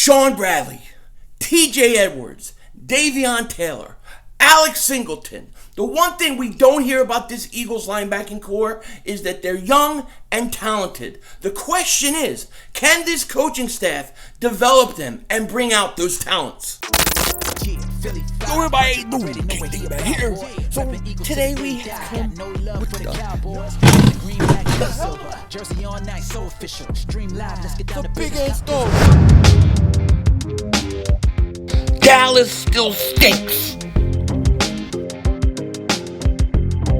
Sean Bradley, TJ Edwards, Davion Taylor, Alex Singleton. The one thing we don't hear about this Eagles linebacking core is that they're young and talented. The question is, can this coaching staff develop them and bring out those talents? Yo, everybody, ain't doing Dingbat here. So today we come with the big ass story. Dallas still stinks.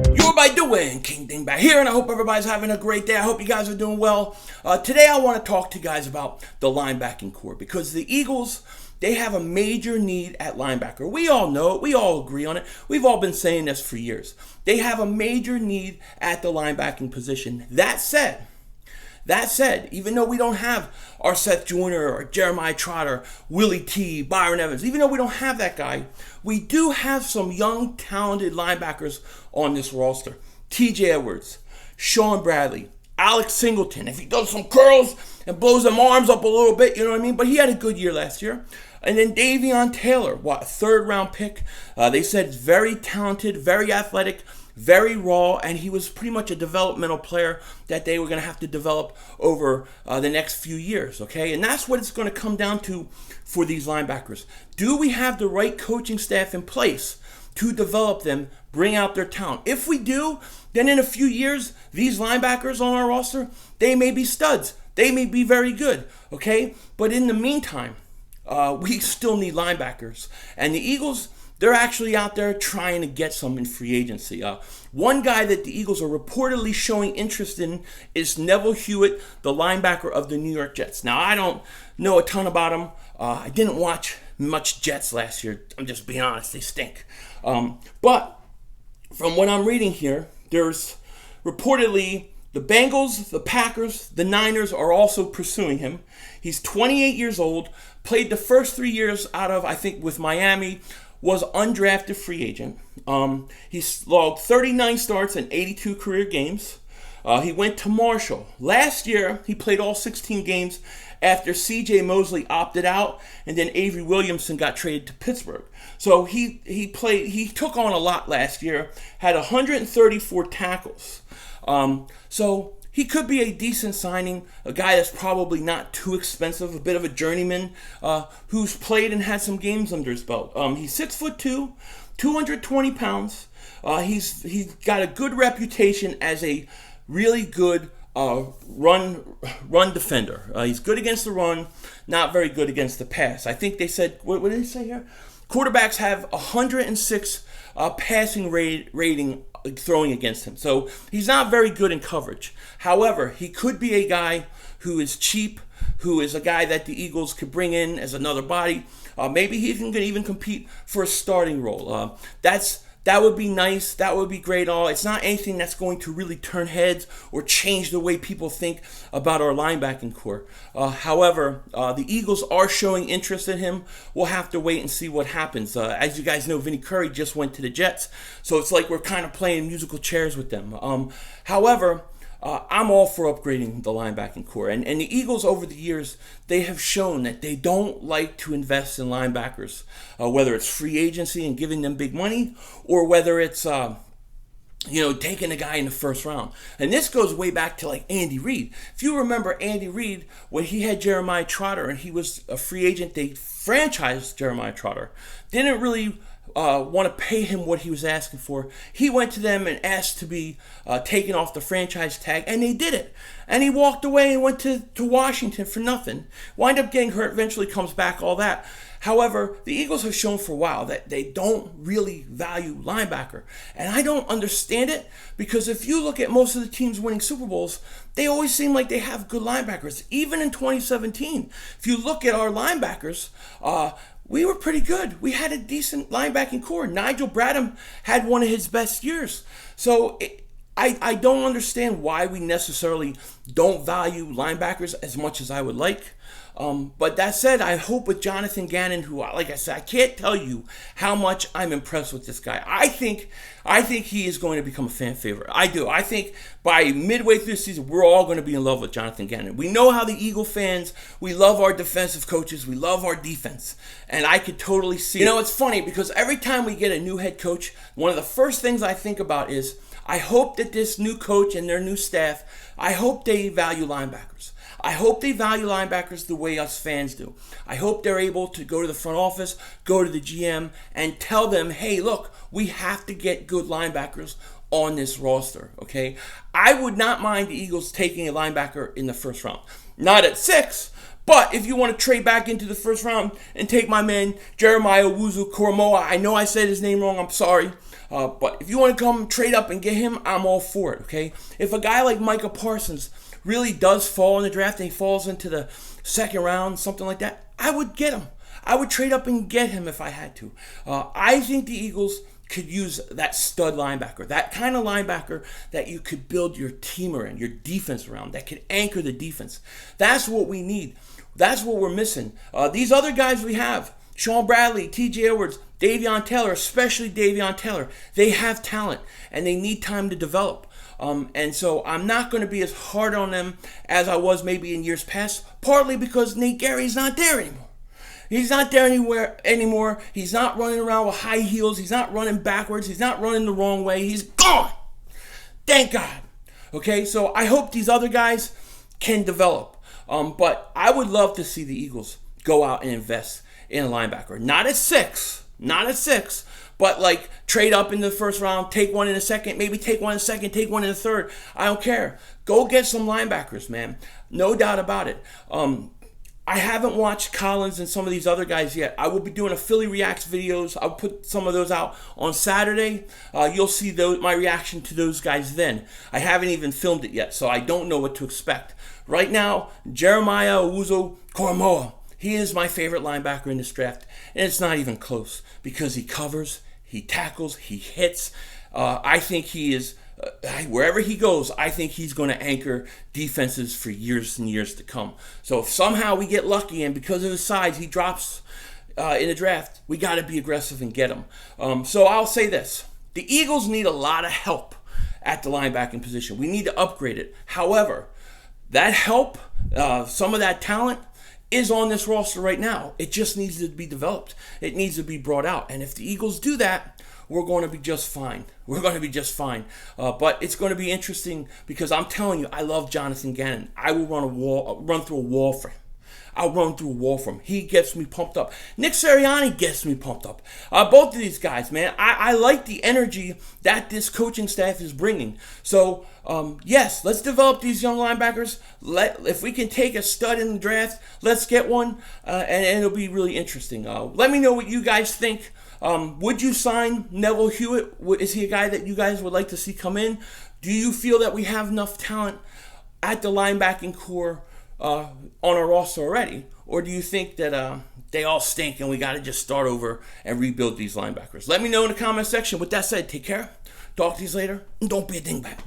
Yo, everybody doing? King Dingbat here, and I hope everybody's having a great day. I hope you guys are doing well. Today I want to talk to you guys about the linebacking core, because the Eagles, they have a major need at linebacker. We all know it. We all agree on it. We've all been saying this for years. They have a major need at the linebacking position. That said, even though we don't have our Seth Joyner or Jeremiah Trotter, Willie T, Byron Evans, even though we don't have that guy, we do have some young, talented linebackers on this roster. TJ Edwards, Sean Bradley, Alex Singleton, if he does some curls and blows them arms up a little bit, you know what I mean? But he had a good year last year. And then Davion Taylor, a third-round pick. They said he's very talented, very athletic, very raw, and he was pretty much a developmental player that they were going to have to develop over the next few years, okay? And that's what it's going to come down to for these linebackers. Do we have the right coaching staff in place to develop them, bring out their talent? If we do, then in a few years, these linebackers on our roster, they may be studs. They may be very good, okay? But in the meantime, we still need linebackers. And the Eagles, they're actually out there trying to get some in free agency. One guy that the Eagles are reportedly showing interest in is Neville Hewitt, the linebacker of the New York Jets. Now, I don't know a ton about him. I didn't watch much Jets last year. I'm just being honest, they stink. But from what I'm reading here, there's reportedly the Bengals, the Packers, the Niners are also pursuing him. He's 28 years old, played the first 3 years out of, I think, with Miami, was undrafted free agent. He logged 39 starts and 82 career games. He went to Marshall. Last year, he played all 16 games after C.J. Mosley opted out, and then Avery Williamson got traded to Pittsburgh. So he took on a lot last year, had 134 tackles. So he could be a decent signing, a guy that's probably not too expensive, a bit of a journeyman who's played and had some games under his belt. He's 6'2", 220 pounds. He's got a good reputation as a really good run defender. He's good against the run, not very good against the pass. I think they said, what did they say here? Quarterbacks have 106 passing rating throwing against him. So he's not very good in coverage. However, he could be a guy who is cheap, who is a guy that the Eagles could bring in as another body. Maybe he can even compete for a starting role. That would be nice. That would be great. It's not anything that's going to really turn heads or change the way people think about our linebacking core. However, the Eagles are showing interest in him. We'll have to wait and see what happens. As you guys know, Vinny Curry just went to the Jets, so it's like we're kind of playing musical chairs with them. However, I'm all for upgrading the linebacking core. And the Eagles, over the years, they have shown that they don't like to invest in linebackers, whether it's free agency and giving them big money, or whether it's taking a guy in the first round. And this goes way back to like Andy Reid. If you remember Andy Reid, when he had Jeremiah Trotter and he was a free agent, they franchised Jeremiah Trotter. Didn't really want to pay him what he was asking for. He went to them and asked to be taken off the franchise tag, and they did it. And he walked away and went to Washington for nothing. Wind up getting hurt, eventually comes back, all that. However, the Eagles have shown for a while that they don't really value linebacker. And I don't understand it, because if you look at most of the teams winning Super Bowls, they always seem like they have good linebackers. Even in 2017, if you look at our linebackers, we were pretty good. We had a decent linebacking core. Nigel Bradham had one of his best years. So I don't understand why we necessarily don't value linebackers as much as I would like. But that said, I hope with Jonathan Gannon, who, like I said, I can't tell you how much I'm impressed with this guy. I think he is going to become a fan favorite. I do. I think by midway through the season, we're all going to be in love with Jonathan Gannon. We know how the Eagle fans, we love our defensive coaches, we love our defense. And I could totally see it. It's funny because every time we get a new head coach, one of the first things I think about is, I hope that this new coach and their new staff, I hope they value linebackers. I hope they value linebackers the way us fans do. I hope they're able to go to the front office, go to the GM, and tell them, hey, look, we have to get good linebackers on this roster, okay? I would not mind the Eagles taking a linebacker in the first round. Not at 6, but if you want to trade back into the first round and take my man, Jeremiah Owusu-Koramoah, I know I said his name wrong, I'm sorry. But if you want to come trade up and get him, I'm all for it, okay? If a guy like Micah Parsons really does fall in the draft and he falls into the second round, something like that, I would get him. I would trade up and get him if I had to. I think the Eagles could use that stud linebacker, that kind of linebacker that you could build your team around, your defense around, that could anchor the defense. That's what we need. That's what we're missing. These other guys we have, Sean Bradley, T.J. Edwards, Davion Taylor, especially Davion Taylor, they have talent and they need time to develop. And so I'm not going to be as hard on them as I was maybe in years past, partly because Nate Gary's not there anymore. He's not there anymore. He's not running around with high heels. He's not running backwards. He's not running the wrong way. He's gone. Thank God. Okay, so I hope these other guys can develop. But I would love to see the Eagles go out and invest in a linebacker. Not at 6, but like trade up in the first round, take one in the second, maybe take one in the second, take one in the third. I don't care. Go get some linebackers, man. No doubt about it. I haven't watched Collins and some of these other guys yet. I will be doing a Philly Reacts videos. I'll put some of those out on Saturday. You'll see my reaction to those guys then. I haven't even filmed it yet, so I don't know what to expect. Right now, Jeremiah Owusu-Koramoah, he is my favorite linebacker in this draft, and it's not even close because he covers, he tackles, he hits. I think he is, wherever he goes, I think he's going to anchor defenses for years and years to come. So if somehow we get lucky and because of his size he drops in the draft, we got to be aggressive and get him. So I'll say this. The Eagles need a lot of help at the linebacking position. We need to upgrade it. However, that help, some of that talent, is on this roster right now. It just needs to be developed. It needs to be brought out. And if the Eagles do that, we're going to be just fine. We're going to be just fine. But it's going to be interesting because I'm telling you, I love Jonathan Gannon. I will run through a wall for him. I'll run through a wall for him. He gets me pumped up. Nick Sirianni gets me pumped up. Both of these guys, man, I like the energy that this coaching staff is bringing. So, yes, let's develop these young linebackers. If we can take a stud in the draft, let's get one, and it'll be really interesting. Let me know what you guys think. Would you sign Neville Hewitt? Is he a guy that you guys would like to see come in? Do you feel that we have enough talent at the linebacking core on our roster already? Or do you think that they all stink and we got to just start over and rebuild these linebackers? Let me know in the comment section. With that said, take care. Talk to you later. And don't be a dingbat.